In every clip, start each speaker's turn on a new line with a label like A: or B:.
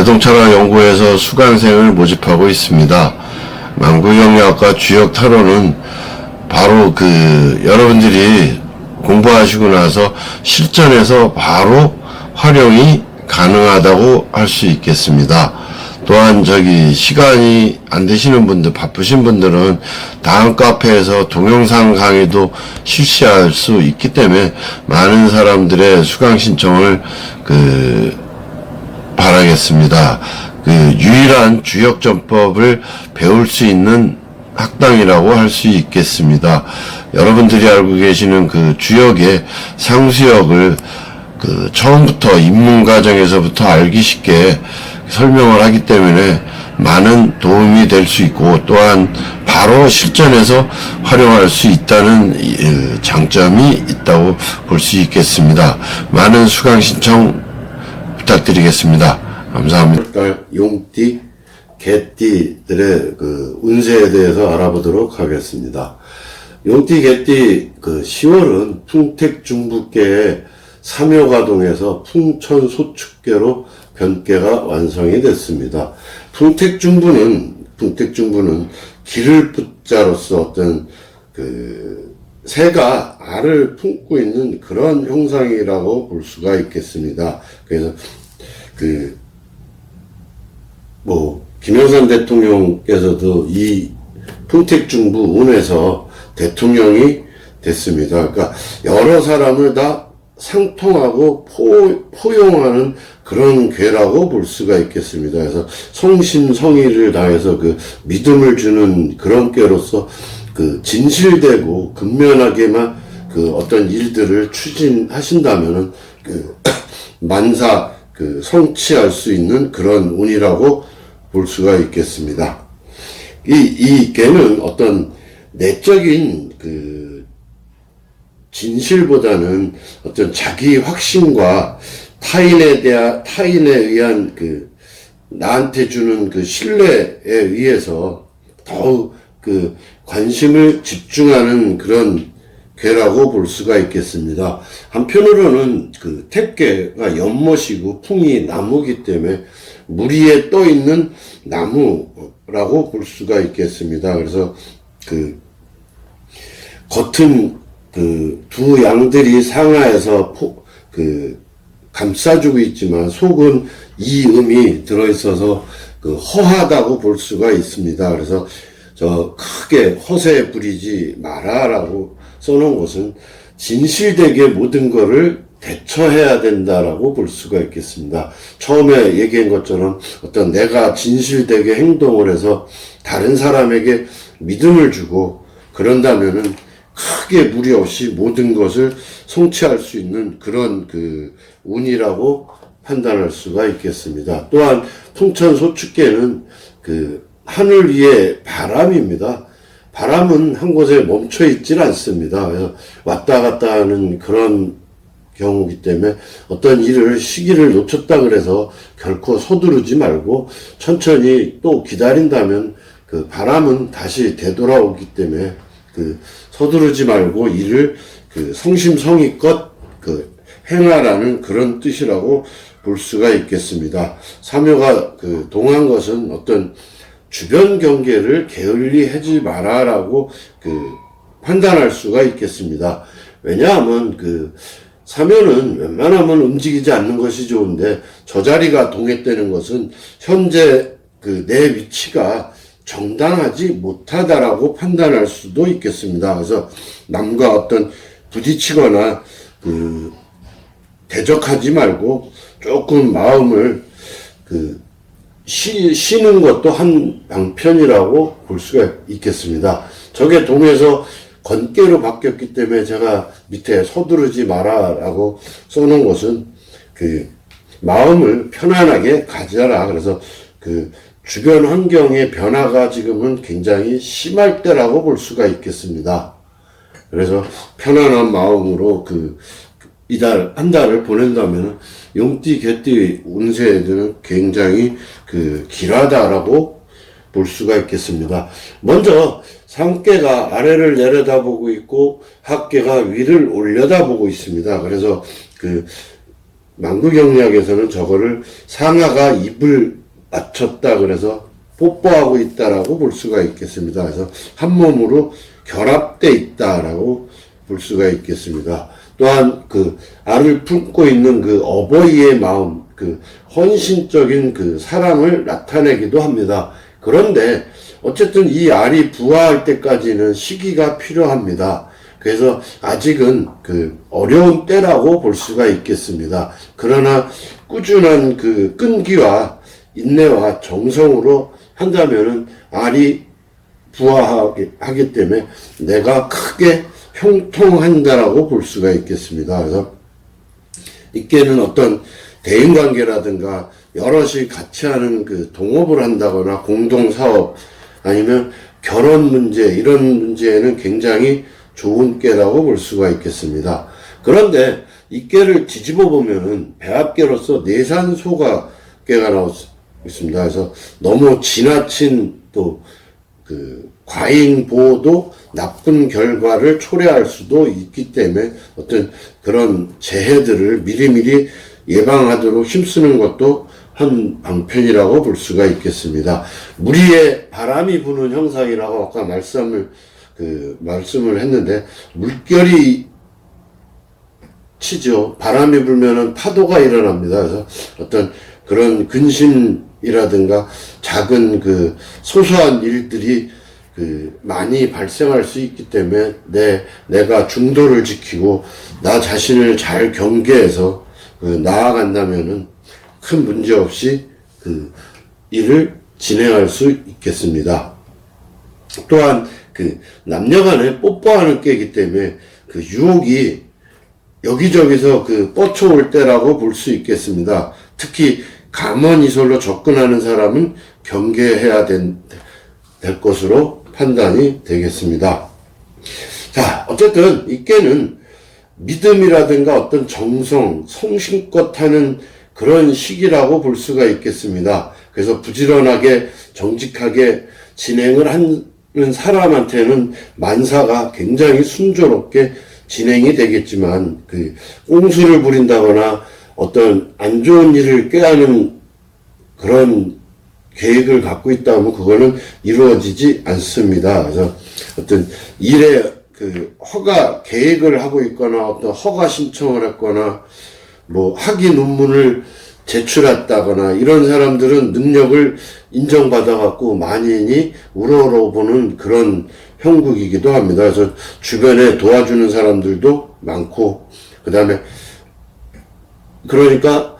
A: 자동차라 연구에서 수강생을 모집하고 있습니다. 망구경리학과 주역 타로는 바로 여러분들이 공부하시고 나서 실전에서 바로 활용이 가능하다고 할 수 있겠습니다. 또한 시간이 안 되시는 분들, 바쁘신 분들은 다음 카페에서 동영상 강의도 실시할 수 있기 때문에 많은 사람들의 수강 신청을 바라겠습니다. 유일한 주역전법을 배울 수 있는 학당이라고 할 수 있겠습니다. 여러분들이 알고 계시는 주역의 상수역을 처음부터 입문 과정에서부터 알기 쉽게 설명을 하기 때문에 많은 도움이 될 수 있고, 또한 바로 실전에서 활용할 수 있다는 장점이 있다고 볼 수 있겠습니다. 많은 수강 신청 부탁드리겠습니다. 감사합니다. 용띠, 개띠들의 운세에 대해서 알아보도록 하겠습니다. 용띠, 개띠 10월은 풍택중부계의 삼효가동에서 풍천소축계로 변계가 완성이 됐습니다. 풍택중부는 길을 붙자로서 어떤 새가 알을 품고 있는 그런 형상이라고 볼 수가 있겠습니다. 그래서 김영삼 대통령께서도 이 풍택중부 운에서 대통령이 됐습니다. 그러니까 여러 사람을 다 상통하고 포용하는 그런 괴라고 볼 수가 있겠습니다. 그래서 성심성의를 다해서 믿음을 주는 그런 괴로서 진실되고 근면하게만 어떤 일들을 추진하신다면은 만사 성취할 수 있는 그런 운이라고 볼 수가 있겠습니다. 이 괴는 어떤 내적인 진실보다는 어떤 자기 확신과 타인에 의한 나한테 주는 신뢰에 의해서 더욱 관심을 집중하는 그런 괴라고 볼 수가 있겠습니다. 한편으로는 택괴가 연못이고 풍이 나무기 때문에 물 위에 떠 있는 나무라고 볼 수가 있겠습니다. 그래서 겉은 두 양들이 상하에서 감싸주고 있지만 속은 이음이 들어있어서 허하다고 볼 수가 있습니다. 그래서 크게 허세 부리지 마라라고 써놓은 것은 진실되게 모든 것을 대처해야 된다라고 볼 수가 있겠습니다. 처음에 얘기한 것처럼 어떤 내가 진실되게 행동을 해서 다른 사람에게 믿음을 주고 그런다면은 크게 무리 없이 모든 것을 성취할 수 있는 그런 운이라고 판단할 수가 있겠습니다. 또한 풍천소축계는 하늘 위의 바람입니다. 바람은 한 곳에 멈춰 있질 않습니다. 그래서 왔다 갔다 하는 그런 경우이기 때문에 어떤 시기를 놓쳤다 그래서 결코 서두르지 말고 천천히 또 기다린다면 바람은 다시 되돌아오기 때문에 서두르지 말고 일을 성심성의껏 행하라는 그런 뜻이라고 볼 수가 있겠습니다. 삼효가 동한 것은 어떤 주변 경계를 게을리하지 마라라고 판단할 수가 있겠습니다. 왜냐하면 삼효는 웬만하면 움직이지 않는 것이 좋은데 저 자리가 동했다는 것은 현재 내 위치가 정당하지 못하다라고 판단할 수도 있겠습니다. 그래서 남과 어떤 부딪히거나 대적하지 말고 조금 마음을 쉬는 것도 한 방편이라고 볼 수가 있겠습니다. 저게 동에서 건깨로 바뀌었기 때문에 제가 밑에 서두르지 마라라고 써놓은 것은 마음을 편안하게 가져라. 그래서 주변 환경의 변화가 지금은 굉장히 심할 때라고 볼 수가 있겠습니다. 그래서 편안한 마음으로 한 달을 보낸다면 용띠, 개띠 운세에는 굉장히 길하다라고 볼 수가 있겠습니다. 먼저 상계가 아래를 내려다보고 있고 학계가 위를 올려다보고 있습니다. 그래서 망구경리학에서는 저거를 상하가 입을 맞췄다 그래서 뽀뽀하고 있다라고 볼 수가 있겠습니다. 그래서 한 몸으로 결합돼 있다라고 볼 수가 있겠습니다. 또한 그 알을 품고 있는 그 어버이의 마음, 그 헌신적인 그 사랑을 나타내기도 합니다. 그런데 어쨌든 이 알이 부화할 때까지는 시기가 필요합니다. 그래서 아직은 그 어려운 때라고 볼 수가 있겠습니다. 그러나 꾸준한 그 끈기와 인내와 정성으로 한다면은 알이 부화하기 때문에 내가 크게 형통한다라고 볼 수가 있겠습니다. 그래서 이께는 어떤 대인관계라든가 여럿이 같이 하는 그 동업을 한다거나 공동사업 아니면 결혼 문제 이런 문제에는 굉장히 좋은 깨라고 볼 수가 있겠습니다. 그런데 이 깨를 뒤집어 보면은 배합깨로서 내산소가 깨가 나오고 있습니다. 그래서 너무 지나친 또 그 과잉 보호도 나쁜 결과를 초래할 수도 있기 때문에 어떤 그런 재해들을 미리미리 예방하도록 힘쓰는 것도 한 방편이라고 볼 수가 있겠습니다. 무리에 바람이 부는 형상이라고 아까 말씀을 했는데, 물결이 치죠. 바람이 불면은 파도가 일어납니다. 그래서 어떤 그런 근심이라든가 작은 그 소소한 일들이 그 많이 발생할 수 있기 때문에 내가 중도를 지키고 나 자신을 잘 경계해서 나아간다면은 큰 문제 없이 그 일을 진행할 수 있겠습니다. 또한 그 남녀간에 뽀뽀하는 깨이기 때문에 그 유혹이 여기저기서 그 뻗쳐올 때라고 볼 수 있겠습니다. 특히 감언이설로 접근하는 사람은 경계해야 될 것으로 판단이 되겠습니다. 자, 어쨌든 이 깨는 믿음이라든가 어떤 정성, 성심껏 하는 그런 시기라고 볼 수가 있겠습니다. 그래서 부지런하게 정직하게 진행을 하는 사람한테는 만사가 굉장히 순조롭게 진행이 되겠지만 그 꼼수를 부린다거나 어떤 안 좋은 일을 꾀하는 그런 계획을 갖고 있다면 그거는 이루어지지 않습니다. 그래서 어떤 일에 그 허가 계획을 하고 있거나 어떤 허가 신청을 했거나 뭐 학위 논문을 제출했다거나 이런 사람들은 능력을 인정받아 갖고 만인이 우러러보는 그런 형국이기도 합니다. 그래서 주변에 도와주는 사람들도 많고, 그 다음에 그러니까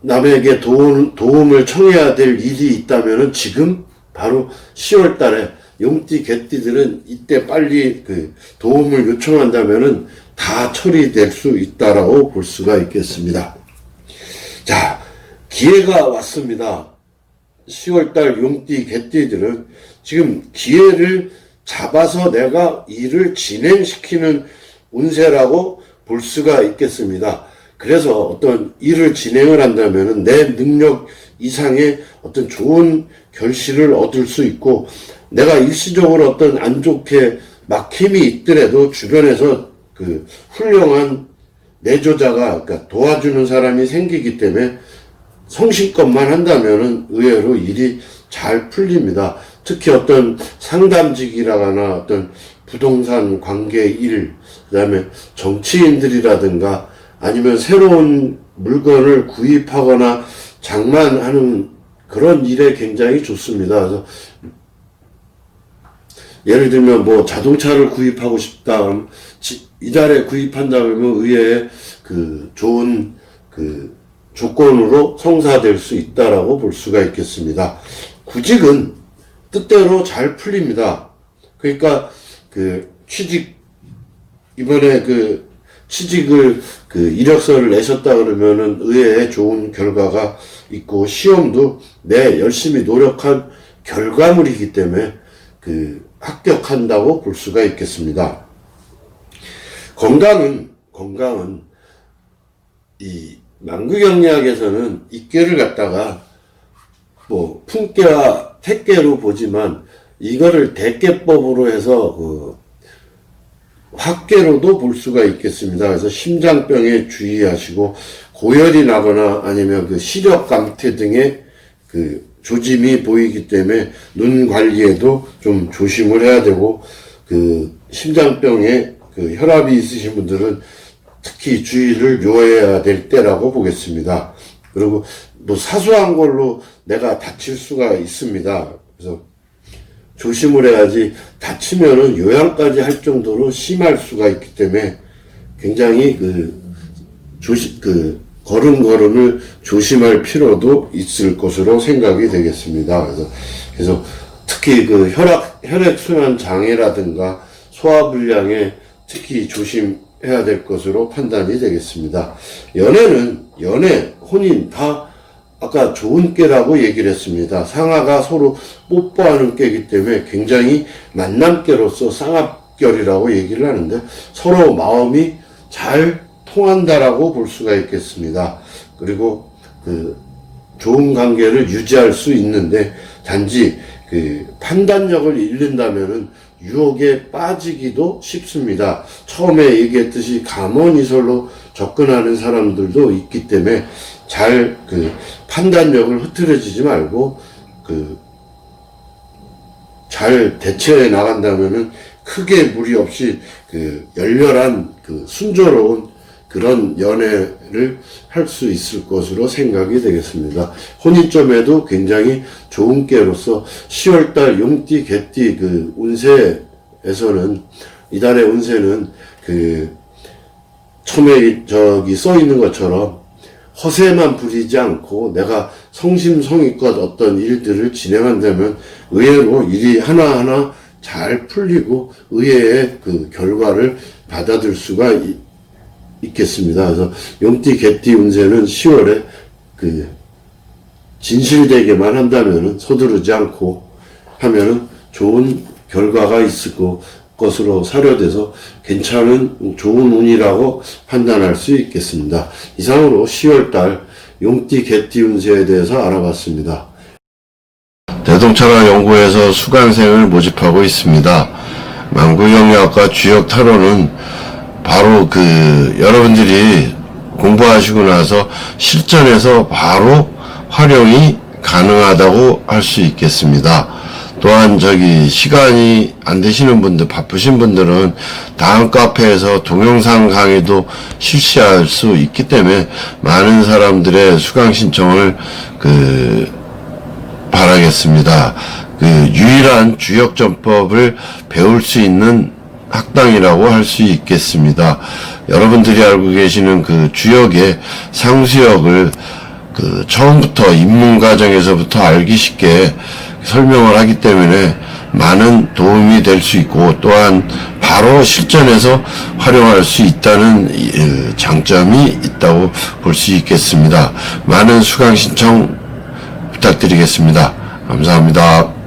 A: 남에게 도움을 청해야 될 일이 있다면은 지금 바로 10월 달에 용띠 개띠들은 이때 빨리 그 도움을 요청한다면은 다 처리될 수 있다라고 볼 수가 있겠습니다. 자, 기회가 왔습니다. 10월달 용띠 개띠들은 지금 기회를 잡아서 내가 일을 진행시키는 운세라고 볼 수가 있겠습니다. 그래서 어떤 일을 진행을 한다면 내 능력 이상의 어떤 좋은 결실을 얻을 수 있고, 내가 일시적으로 어떤 안 좋게 막힘이 있더라도 주변에서 그 훌륭한 내조자가, 그러니까 도와주는 사람이 생기기 때문에 성실껏만 한다면은 의외로 일이 잘 풀립니다. 특히 어떤 상담직이라거나 어떤 부동산 관계 일, 그 다음에 정치인들이라든가 아니면 새로운 물건을 구입하거나 장만하는 그런 일에 굉장히 좋습니다. 그래서 예를 들면 뭐 자동차를 구입하고 싶다, 이달에 구입한다 그러면 의외의 그 좋은 그 조건으로 성사될 수 있다라고 볼 수가 있겠습니다. 구직은 뜻대로 잘 풀립니다. 그러니까 그 이번에 그 취직을 그 이력서를 내셨다 그러면은 의외의 좋은 결과가 있고, 시험도 내 열심히 노력한 결과물이기 때문에 그 합격한다고 볼 수가 있겠습니다. 건강은 이 만구경리학에서는 이깨를 갖다가 뭐 품깨와 택깨로 보지만 이거를 대깨법으로 해서 그 확깨로도 볼 수가 있겠습니다. 그래서 심장병에 주의하시고, 고열이 나거나 아니면 그 시력 감퇴 등의 그 조짐이 보이기 때문에 눈 관리에도 좀 조심을 해야 되고, 그 심장병에 그 혈압이 있으신 분들은 특히 주의를 요해야 될 때라고 보겠습니다. 그리고 뭐 사소한 걸로 내가 다칠 수가 있습니다. 그래서 조심을 해야지, 다치면은 요양까지 할 정도로 심할 수가 있기 때문에 굉장히 걸음걸음을 조심할 필요도 있을 것으로 생각이 되겠습니다. 그래서 특히 그 혈액순환 장애라든가 소화불량에 특히 조심해야 될 것으로 판단이 되겠습니다. 연애, 혼인 다 아까 좋은 꾀라고 얘기를 했습니다. 상하가 서로 뽀뽀하는 꾀이기 때문에 굉장히 만남꾀로서 쌍합결이라고 얘기를 하는데, 서로 마음이 잘 통한다라고 볼 수가 있겠습니다. 그리고 좋은 관계를 유지할 수 있는데, 단지 판단력을 잃는다면은 유혹에 빠지기도 쉽습니다. 처음에 얘기했듯이 감언이설로 접근하는 사람들도 있기 때문에 잘 판단력을 흐트러지지 말고 잘 대처해 나간다면은 크게 무리 없이 열렬한 순조로운 그런 연애를 할 수 있을 것으로 생각이 되겠습니다. 혼인점에도 굉장히 좋은 께로서 10월달 용띠, 개띠 운세에서는, 이달의 운세는 처음에 써 있는 것처럼 허세만 부리지 않고 내가 성심성의껏 어떤 일들을 진행한다면 의외로 일이 하나하나 잘 풀리고 의외의 결과를 받아들 수가 있겠습니다. 그래서 용띠, 개띠 운세는 10월에 진실되게만 한다면은, 서두르지 않고 하면은 좋은 결과가 있을 것으로 사료돼서 괜찮은 좋은 운이라고 판단할 수 있겠습니다. 이상으로 10월달 용띠, 개띠 운세에 대해서 알아봤습니다.
B: 대동차가 연구에서 수강생을 모집하고 있습니다. 만구영리학과 주역 타로는 바로 여러분들이 공부하시고 나서 실전에서 바로 활용이 가능하다고 할 수 있겠습니다. 또한 시간이 안 되시는 분들, 바쁘신 분들은 다음 카페에서 동영상 강의도 실시할 수 있기 때문에 많은 사람들의 수강 신청을 바라겠습니다. 유일한 주역전법을 배울 수 있는 학당이라고 할 수 있겠습니다. 여러분들이 알고 계시는 주역의 상수역을 처음부터 입문 과정에서부터 알기 쉽게 설명을 하기 때문에 많은 도움이 될 수 있고, 또한 바로 실전에서 활용할 수 있다는 장점이 있다고 볼 수 있겠습니다. 많은 수강 신청 부탁드리겠습니다. 감사합니다.